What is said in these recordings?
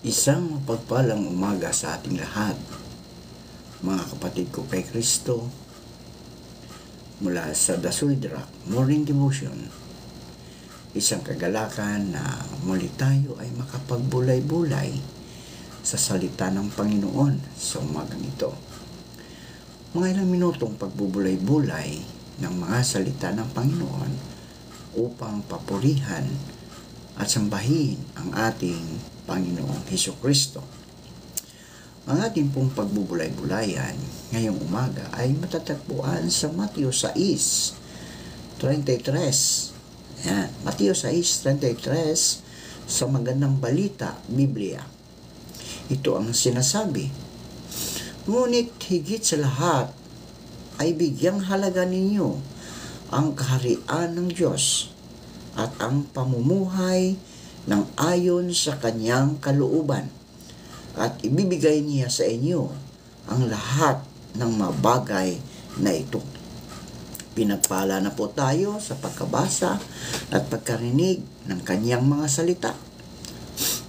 Isang mapagpalang umaga sa ating lahat, mga kapatid ko kay Kristo, mula sa The Solid Rock Morning Devotion. Isang kagalakan na muli tayo ay makapagbulay-bulay sa salita ng Panginoon sa umagang ito. Mga ilang minutong pagbubulay-bulay ng mga salita ng Panginoon upang papurihan at sambahin ang ating Panginoong Hesukristo. Ang ating pong pagbubulay-bulayan ngayong umaga ay matatagpuan sa Mateo 6:33. Yan, Mateo 6:33 sa Magandang Balita, Biblia. Ito ang sinasabi, "Ngunit higit sa lahat ay bigyang halaga ninyo ang kaharian ng Diyos at ang pamumuhay ng ayon sa kanyang kalooban, at ibibigay niya sa inyo ang lahat ng mga bagay na ito." Pinagpala na po tayo sa pagkabasa at pagkarinig ng kanyang mga salita.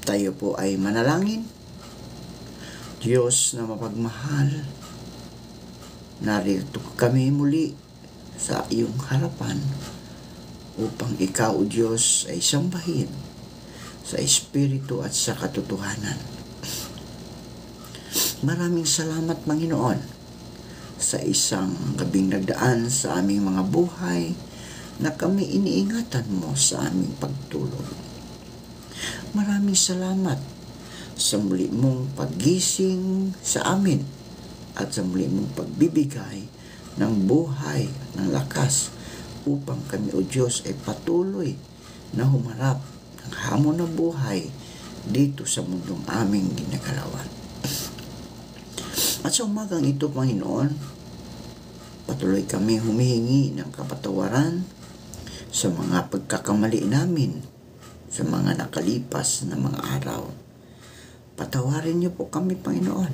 Tayo po ay manalangin. Diyos na mapagmahal, narito kami muli sa iyong harapan upang ikaw, o Diyos, ay sambahin sa Espiritu at sa katotohanan. Maraming salamat, Panginoon, sa isang gabing nagdaan sa aming mga buhay na kami iniingatan mo sa aming pagtulog. Maraming salamat sa muli mong paggising sa amin at sa muli mong pagbibigay ng buhay at ng lakas upang kami, o Diyos, ay patuloy na humarap ng hamon na buhay dito sa mundong aming ginagalawan. At sa umagang ito, Panginoon, patuloy kami humihingi ng kapatawaran sa mga pagkakamali namin sa mga nakalipas na mga araw. Patawarin niyo po kami, Panginoon.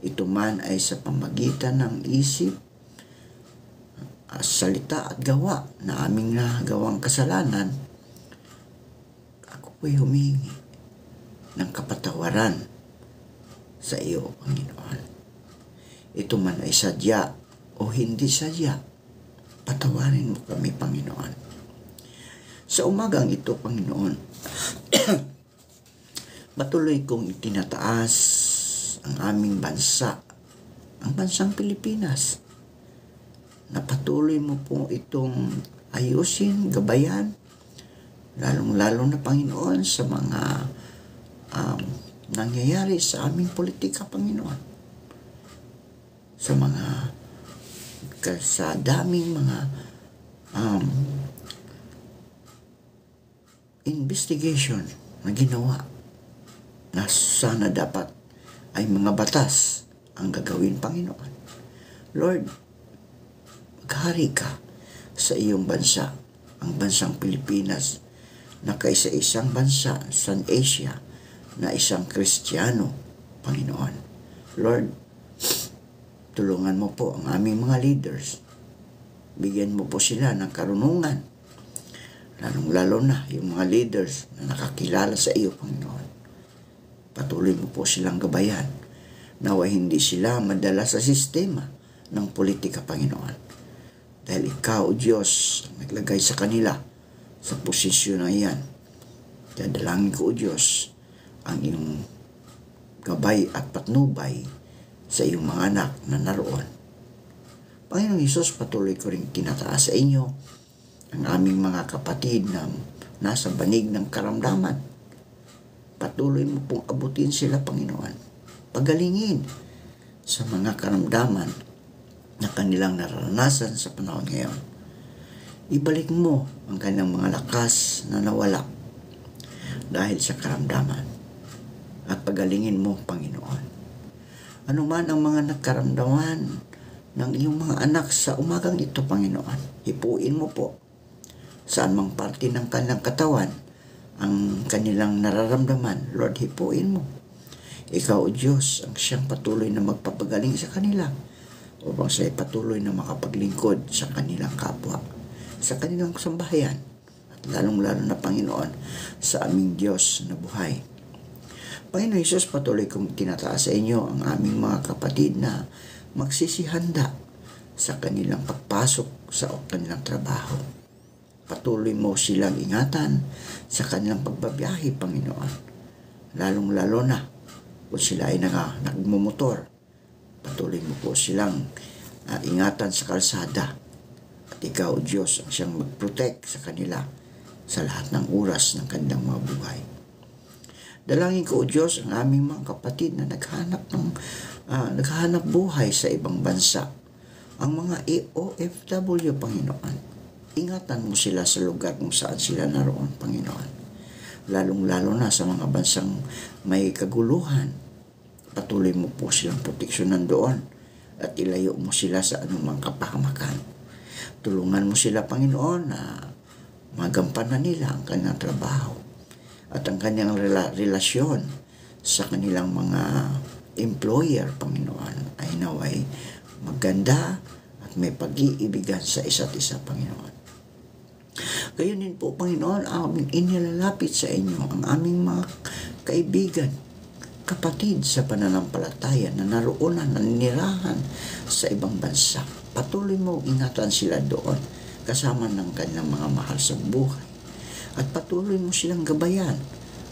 Ito man ay sa pamagitan ng isip, salita at gawa na aming nagawang kasalanan. Ako po'y humingi ng kapatawaran sa iyo, Panginoon. Ito man ay sadya o hindi sadya, patawarin mo kami, Panginoon. Sa umagang ito, Panginoon, patuloy kong itinataas ang aming bansa, ang bansang Pilipinas, na patuloy mo po itong ayusin, gabayan, lalong-lalo na, Panginoon, sa mga nangyayari sa aming politika, Panginoon. Sa daming mga investigation na ginawa na sana dapat ay mga batas ang gagawin, Panginoon. Lord, maghari ka sa iyong bansa, ang bansang Pilipinas, na kaisa-isang bansa sa Asia na isang Kristiyano, Panginoon. Lord, tulungan mo po ang aming mga leaders. Bigyan mo po sila ng karunungan, lalong-lalo na yung mga leaders na nakakilala sa iyo, Panginoon. Patuloy mo po silang gabayan, nawa hindi sila madala sa sistema ng politika, Panginoon. Dahil ikaw, o Diyos, naglagay sa kanila sa posisyon na iyan. Dadalangin ko, o Diyos, ang iyong gabay at patnubay sa iyong mga anak na naroon. Panginoong Hesus, patuloy ko rin tinataas sa inyo ang aming mga kapatid na nasa banig ng karamdaman. Patuloy mo pong abutin sila, Panginoon. Pagalingin sa mga karamdaman na kanilang naranasan sa panahon ngayon. Ibalik mo ang kanilang mga lakas na nawala dahil sa karamdaman. At pagalingin mo, Panginoon. Ano man ang mga nagkaramdaman ng iyong mga anak sa umagang ito, Panginoon, hipuin mo po saan mang parte ng kanilang katawan ang kanilang nararamdaman. Lord, hipuin mo. Ikaw, o Diyos, ang siyang patuloy na magpapagaling sa kanila upang sila patuloy na makapaglingkod sa kanilang kapwa, sa kanilang sambahayan, at lalong-lalo na, Panginoon, sa aming Diyos na buhay. Panginoon Hesus, patuloy kong tinataas sa inyo ang aming mga kapatid na magsisihanda sa kanilang pagpasok sa kanilang trabaho. Patuloy mo silang ingatan sa kanilang pagbabiyahe, Panginoon. Lalong-lalo na kung sila ay nagmumotor. Patuloy mo po silang ingatan sa kalsada. At ikaw, Diyos, ang siyang mag-protect sa kanila sa lahat ng oras ng kanilang mga buhay. Dalangin ko, O Diyos, ang aming mga kapatid na naghahanap buhay sa ibang bansa. Ang mga OFW, Panginoon, ingatan mo sila sa lugar kung saan sila naroon, Panginoon. Lalong-lalo na sa mga bansang may kaguluhan. Patuloy mo po silang proteksyonan doon at ilayo mo sila sa anumang kapahamakan. Tulungan mo sila, Panginoon, na magampanan nila ang kanilang trabaho at ang kanyang relasyon sa kanilang mga employer, Panginoon, ay naway maganda at may pag-iibigan sa isa't isa, Panginoon. Gayon din po, Panginoon, aming inilalapit sa inyo ang aming mga kaibigan, kapatid sa pananampalataya na naroon na nanirahan sa ibang bansa. Patuloy mo ingatan sila doon kasama ng kanilang mga mahal sa buhay. At patuloy mo silang gabayan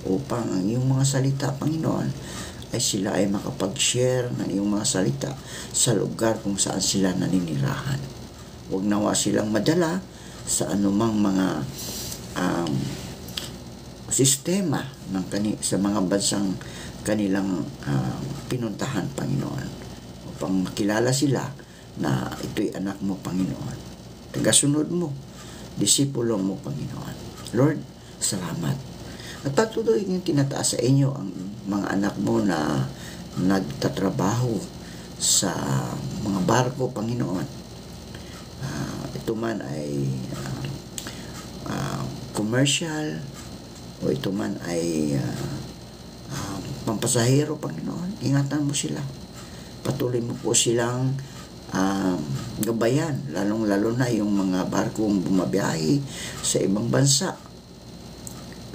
upang ang iyong mga salita, Panginoon, ay sila ay makapag-share ng iyong mga salita sa lugar kung saan sila naninirahan. Huwag nawa silang madala sa anumang mga sistema sa mga bansang kanilang pinuntahan, Panginoon, upang makilala sila na ito'y anak mo, Panginoon. Tagasunod mo, disipulo mo, Panginoon. Lord, salamat. At patuloy yung tinataas sa inyo ang mga anak mo na nagtatrabaho sa mga barko, Panginoon. Ito man ay commercial o ito man ay pampasahero, Panginoon. Ingatan mo sila. Patuloy mo po silang gabayan, lalong-lalo na yung mga barkong bumabiyahe sa ibang bansa.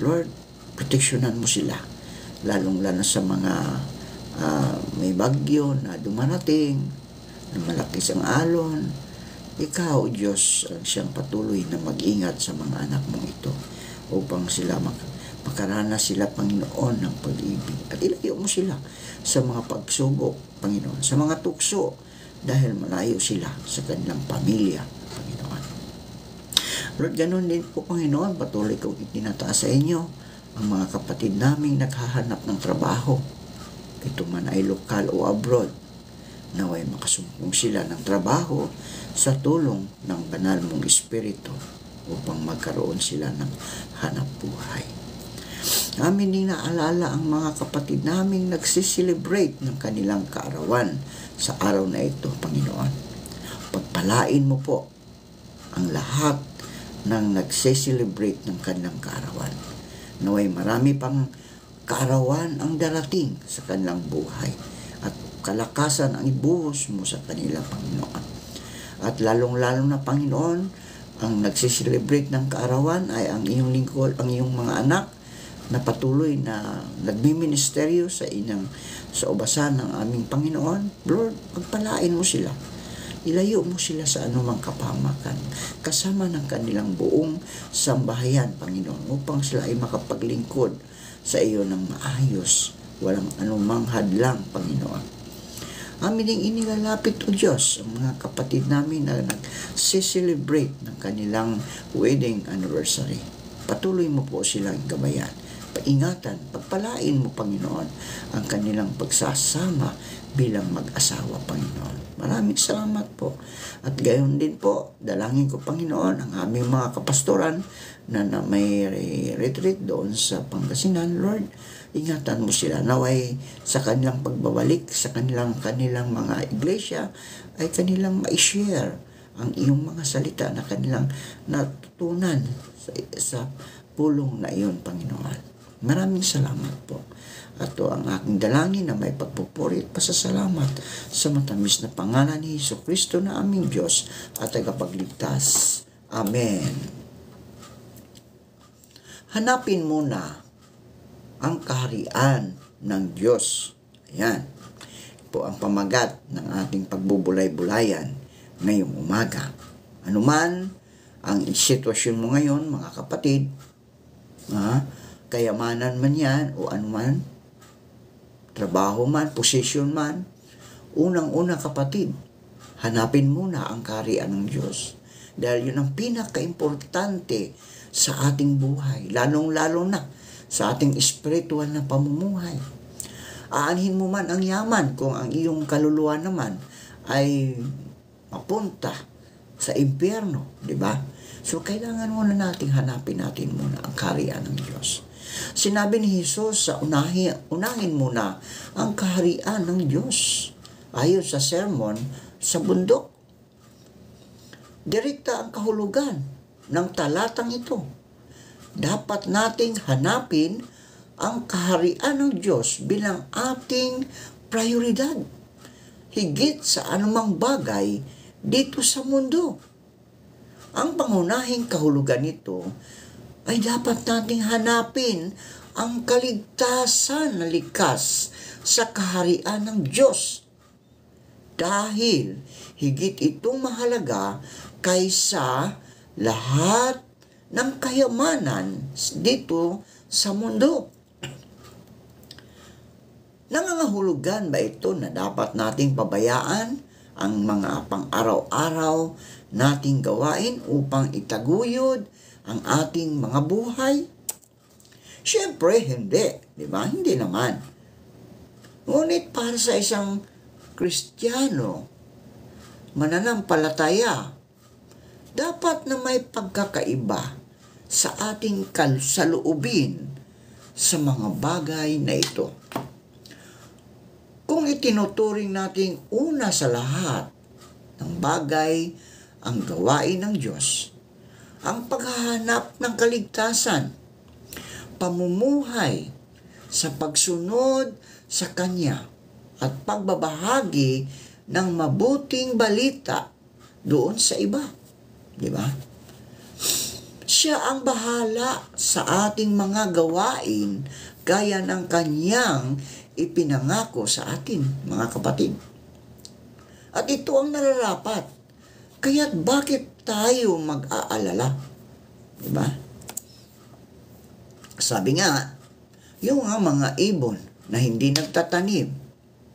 Lord, proteksyonan mo sila, lalong-lalo sa mga may bagyo na dumarating, na malaki ang alon. Ikaw, Diyos, ang siyang patuloy na mag-ingat sa mga anak mong ito upang sila makaranas sila, Panginoon, ng pag-ibig. At ilayo mo sila sa mga pagsubok, Panginoon, sa mga tukso, dahil malayo sila sa kanilang pamilya, Panginoon. Lord, ganun din po, Panginoon, patuloy kong itinataas sa inyo ang mga kapatid naming naghahanap ng trabaho. Ito man ay lokal o abroad, naway makasumpong sila ng trabaho sa tulong ng banal mong Espiritu upang magkaroon sila ng hanap buhay. Amin din naalala ang mga kapatid naming nagsiselebrate ng kanilang kaarawan sa araw na ito, Panginoon. Pagpalain mo po ang lahat ng nagsiselebrate ng kanilang kaarawan. Naway marami pang kaarawan ang darating sa kanilang buhay at kalakasan ang ibuhos mo sa kanila, Panginoon. At lalong-lalo na, Panginoon, ang nagsiselebrate ng kaarawan ay ang iyong lingkod, ang iyong mga anak na patuloy na nagmiministeryo sa ubasan ng aming Panginoon. Lord, pagpalain mo sila. Ilayo mo sila sa anumang kapahamakan kasama ng kanilang buong sambahayan, Panginoon, upang sila ay makapaglingkod sa iyo ng maayos, walang anumang hadlang, Panginoon. Amin ding inilalapit, O Diyos, ang mga kapatid namin na nagsiselebrate ng kanilang wedding anniversary. Patuloy mo po silang gabayan, paingatan, pagpalain mo, Panginoon, ang kanilang pagsasama bilang mag-asawa, Panginoon. Maraming salamat po. At gayon din po, dalangin ko, Panginoon, ang aming mga kapastoran na may retreat doon sa Pangasinan. Lord, ingatan mo sila, naway sa kanilang pagbabalik sa kanilang mga iglesia ay kanilang ma-share ang iyong mga salita na kanilang natutunan sa pulong na iyon, Panginoon. Maraming salamat po. At ito ang aking dalangin na may pagpupuri at pasasalamat sa matamis na pangalan ni Jesucristo na aming Diyos at tagapagligtas. Amen. Hanapin muna ang kaharian ng Diyos. Ayan po ang pamagat ng ating pagbubulay-bulayan ngayong umaga. Anuman ang sitwasyon mo ngayon, mga kapatid, kayamanan man yan o anuman, trabaho man, posisyon man, unang-una kapatid, hanapin muna ang kaharian ng Diyos. Dahil yun ang pinaka-importante sa ating buhay, lalong-lalo na sa ating spiritual na pamumuhay. Aanhin mo man ang yaman kung ang iyong kaluluwa naman ay mapunta sa impyerno, di ba? So, kailangan muna nating hanapin natin muna ang kaharian ng Diyos. Sinabi ni Jesus sa unahin muna ang kaharian ng Diyos. Ayon sa sermon sa bundok. Direkta ang kahulugan ng talatang ito. Dapat nating hanapin ang kaharian ng Diyos bilang ating prioridad. Higit sa anumang bagay dito sa mundo. Ang pangunahing kahulugan nito ay dapat nating hanapin ang kaligtasan na likas sa kaharian ng Diyos. Dahil higit itong mahalaga kaysa lahat ng kayamanan dito sa mundo. Nangangahulugan ba ito na dapat nating pabayaan ang mga pang-araw-araw nating gawain upang itaguyod ang ating mga buhay? Siyempre, hindi. Di ba? Hindi naman. Ngunit para sa isang Kristiyano, mananampalataya, dapat na may pagkakaiba sa ating kalsaloobin sa mga bagay na ito. Kung itinuturing nating una sa lahat ng bagay ang gawain ng Diyos, ang paghahanap ng kaligtasan, pamumuhay sa pagsunod sa Kanya, at pagbabahagi ng mabuting balita doon sa iba. Di ba? Siya ang bahala sa ating mga gawain gaya ng Kanyang ipinangako sa atin, mga kapatid. At ito ang nararapat. Kaya't bakit tayo mag-aalala? Di ba? Sabi nga, yung mga ibon na hindi nagtatanim,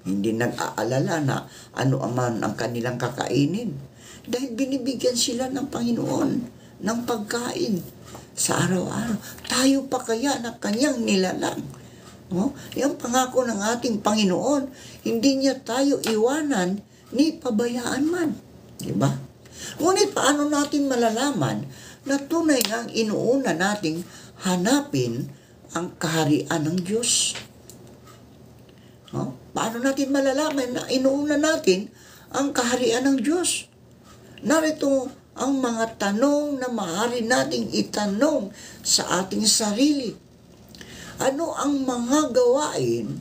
hindi nag-aalala na ano aman ang kanilang kakainin. Dahil binibigyan sila ng Panginoon ng pagkain sa araw-araw. Tayo pa kaya na Kanyang nilalang? Yung pangako ng ating Panginoon, hindi niya tayo iwanan ni pabayaan man. Diba? Ngunit paano natin malalaman na tunay nga ang inuuna nating hanapin ang kaharian ng Diyos? Paano natin malalaman na inuuna natin ang kaharian ng Diyos? Narito ang mga tanong na maaari nating itanong sa ating sarili. Ano ang mga gawain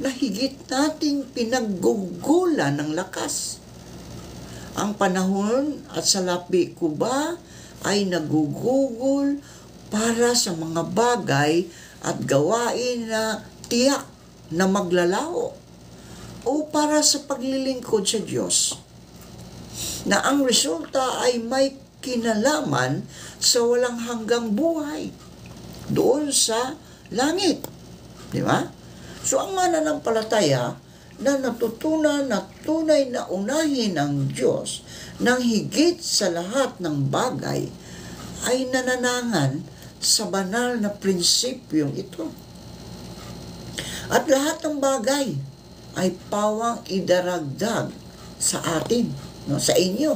na higit nating pinaggugulan ng lakas? Ang panahon at salapi ko ba ay nagugugol para sa mga bagay at gawain na tiyak na maglalaho o para sa paglilingkod sa Diyos na ang resulta ay may kinalaman sa walang hanggang buhay doon sa langit. Di ba? So ang mananampalataya na natutunan na tunay na unahin ang Diyos ng higit sa lahat ng bagay ay nananangan sa banal na prinsipyong ito. At lahat ng bagay ay pawang idaragdag sa atin, sa inyo.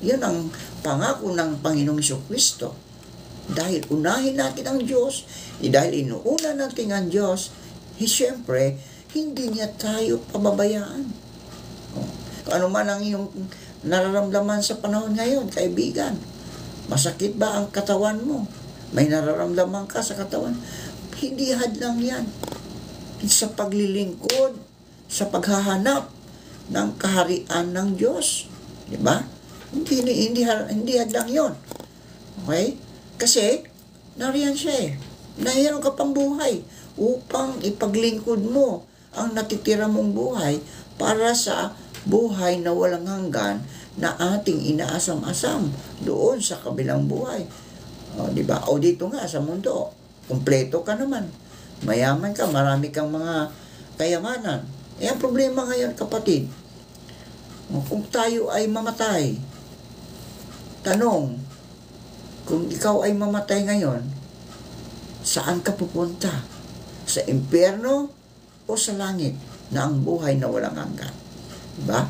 Yun ang pangako ng Panginoong Jesucristo. Dahil unahin natin ang Diyos, dahil inuuna natin ang Diyos, siyempre, hindi niya tayo pababayaan. Kung ano man ang iyong nararamdaman sa panahon ngayon, kaibigan, masakit ba ang katawan mo? May nararamdaman ka sa katawan? Hindi hadlang yan sa paglilingkod, sa paghahanap ng kaharian ng Diyos. Diba? Hindi hadlang yon. Okay? Kasi, nariyan siya eh. Nahiyan ka pang buhay. upang ipaglingkod mo ang natitira mong buhay para sa buhay na walang hanggan na ating inaasam-asam doon sa kabilang buhay. O, di ba? O dito nga sa mundo, kumpleto ka naman. Mayaman ka, marami kang mga kayamanan. Ang problema ngayon, kapatid, kung tayo ay mamatay, tanong, kung ikaw ay mamatay ngayon, saan ka pupunta? Sa impyerno o sa langit na ang buhay na walang hanggan? Diba?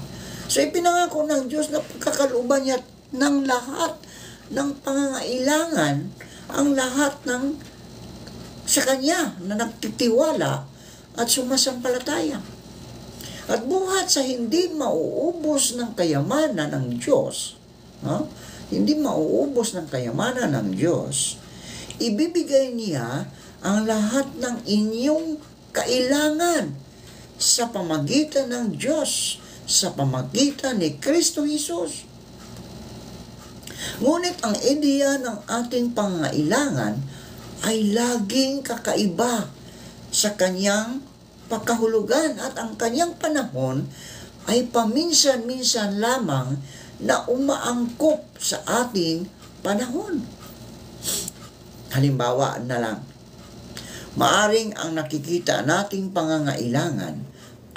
So ipinangako ng Diyos na pagkakalooban niya ng lahat ng pangangailangan, ang lahat ng sa Kanya na nagtitiwala at sumasampalataya. At buhat sa hindi mauubos ng kayamanan ng Diyos, hindi mauubos ng kayamanan ng Diyos, ibibigay niya ang lahat ng inyong kailangan sa pamagitan ng Diyos, sa pamagitan ni Kristo Jesus. Ngunit ang ideya ng ating pangailangan ay laging kakaiba sa kanyang pagkahulugan at ang kanyang panahon ay paminsan-minsan lamang na umaangkop sa ating panahon. Halimbawa na lang, maaring ang nakikita nating pangangailangan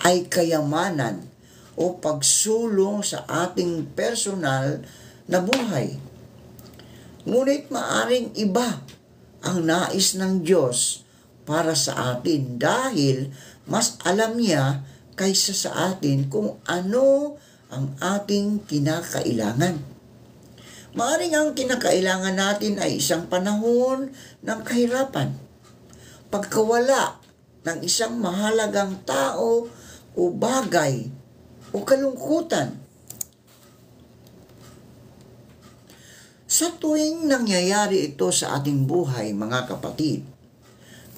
ay kayamanan o pagsulong sa ating personal na buhay. Ngunit maaring iba ang nais ng Diyos para sa atin dahil mas alam niya kaysa sa atin kung ano ang ating kinakailangan. Maaring ang kinakailangan natin ay isang panahon ng kahirapan, pagkawala ng isang mahalagang tao o bagay o kalungkutan. Sa tuwing nangyayari ito sa ating buhay, mga kapatid,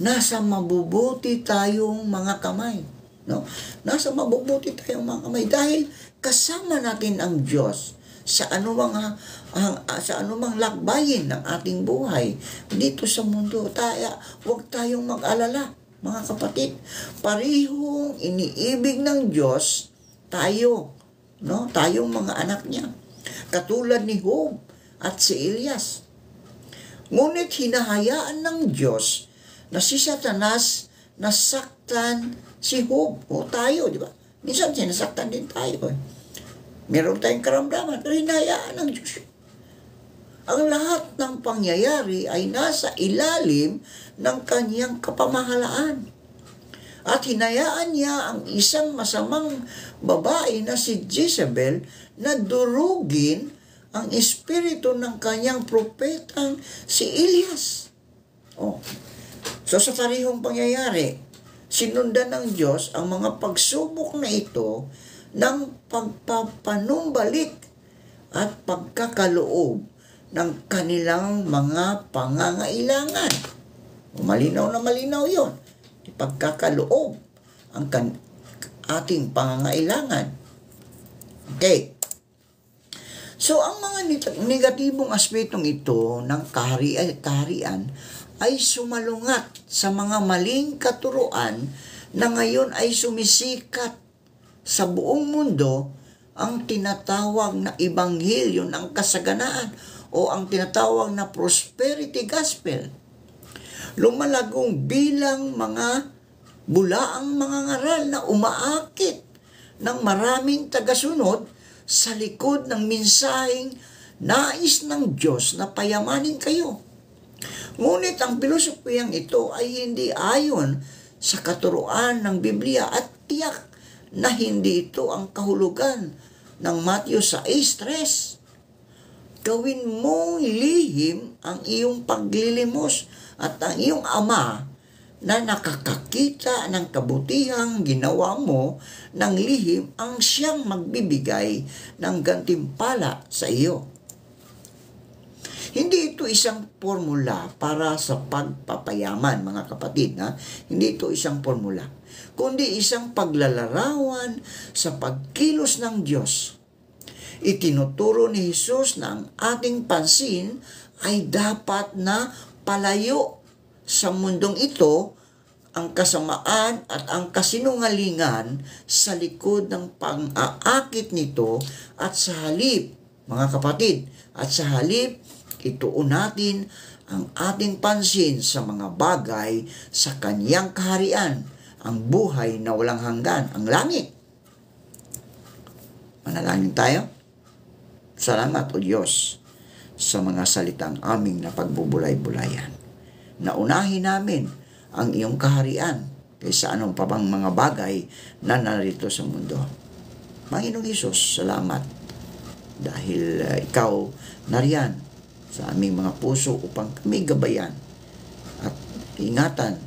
nasa mabubuti tayong mga kamay. No? Nasa mabubuti tayong mga kamay dahil kasama natin ang Diyos sa anumang lakbayin ng ating buhay dito sa mundo. Huwag tayong mag-alala, mga kapatid. Parihong iniibig ng Diyos tayo, no? Tayong mga anak niya. Katulad ni Job at si Elias. Ngunit hinahayaan ng Diyos na si Satanas nasaktan si Job o tayo, di ba? Minsan sinasaktan din tayo. Meron tayong karamdaman, pero hinahayaan ng Diyos. Ang lahat ng pangyayari ay nasa ilalim ng kanyang kapamahalaan. At hinayaan niya ang isang masamang babae na si Jezebel na durugin ang espiritu ng kanyang propetang si Elias. So sa parehong pangyayari, sinundan ng Diyos ang mga pagsubok na ito ng pagpapanumbalik at pagkakaloob ng kanilang mga pangangailangan. Malinaw na malinaw yon. Pagkakaloob ang ating pangangailangan. Okay. So, ang mga negatibong aspetong ito ng kaharian ay sumalungat sa mga maling katuruan na ngayon ay sumisikat sa buong mundo, ang tinatawag na ebanghelyo ng kasaganaan o ang tinatawag na prosperity gospel. Lumalagong bilang mga bulaang mga ngaral na umaakit ng maraming tagasunod sa likod ng mensaheng nais ng Diyos na payamanin kayo. Ngunit ang pilosopiyang ito ay hindi ayon sa katuruan ng Biblia at tiyak na hindi ito ang kahulugan ng Matthew 6:3. Gawin mong lihim ang iyong paglilimos at ang iyong ama na nakakakita ng kabutihang ginawa mo ng lihim ang siyang magbibigay ng gantimpala sa iyo. Hindi ito isang formula para sa pagpapayaman, mga kapatid. Hindi ito isang formula, kundi isang paglalarawan sa pagkilos ng Diyos. Itinuturo ni Jesus na ang ating pansin ay dapat na palayo sa mundong ito ang kasamaan at ang kasinungalingan sa likod ng pang-aakit nito at sa halip, mga kapatid, at sa halip, ituon natin ang ating pansin sa mga bagay sa kaniyang kaharian, ang buhay na walang hanggan, ang langit. Manalangin tayo. Salamat, O Diyos, sa mga salitang aming na pagbubulay-bulayan. Naunahin namin ang iyong kaharian kaysa anong pa bang mga bagay na narito sa mundo. Panginoong Hesus, salamat dahil ikaw nariyan sa aming mga puso upang kami gabayan at ingatan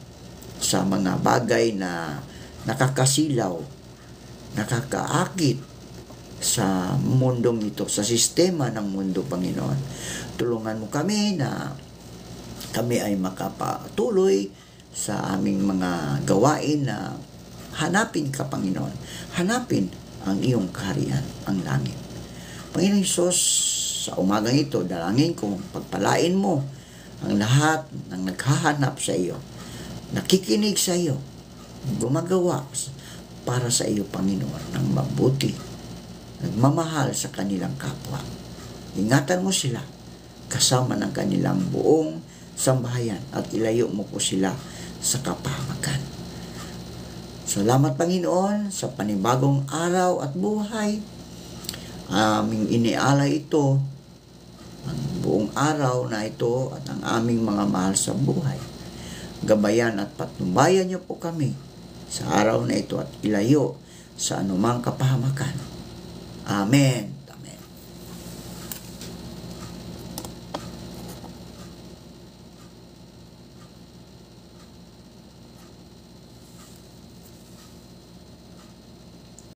sa mga bagay na nakakasilaw, nakakaakit sa mundong ito, sa sistema ng mundo, Panginoon. Tulungan mo kami na kami ay makapatuloy sa aming mga gawain na hanapin ka, Panginoon. Hanapin ang iyong kaharian, ang langit. Panginoon Hesus, sa umagang ito, dalangin kong pagpalain mo ang lahat ng naghahanap sa iyo, nakikinig sa iyo, gumagawa para sa iyo, Panginoon, ng mabuti, nagmamahal sa kanilang kapwa. Ingatan mo sila kasama ng kanilang buong sambahayan at ilayo mo po sila sa kapahamakan. Salamat, Panginoon, sa panibagong araw at buhay. Aming inialay ito, ang buong araw na ito at ang aming mga mahal sa buhay. Gabayan at patnubayan niyo po kami sa araw na ito at ilayo sa anumang kapahamakan. Amen.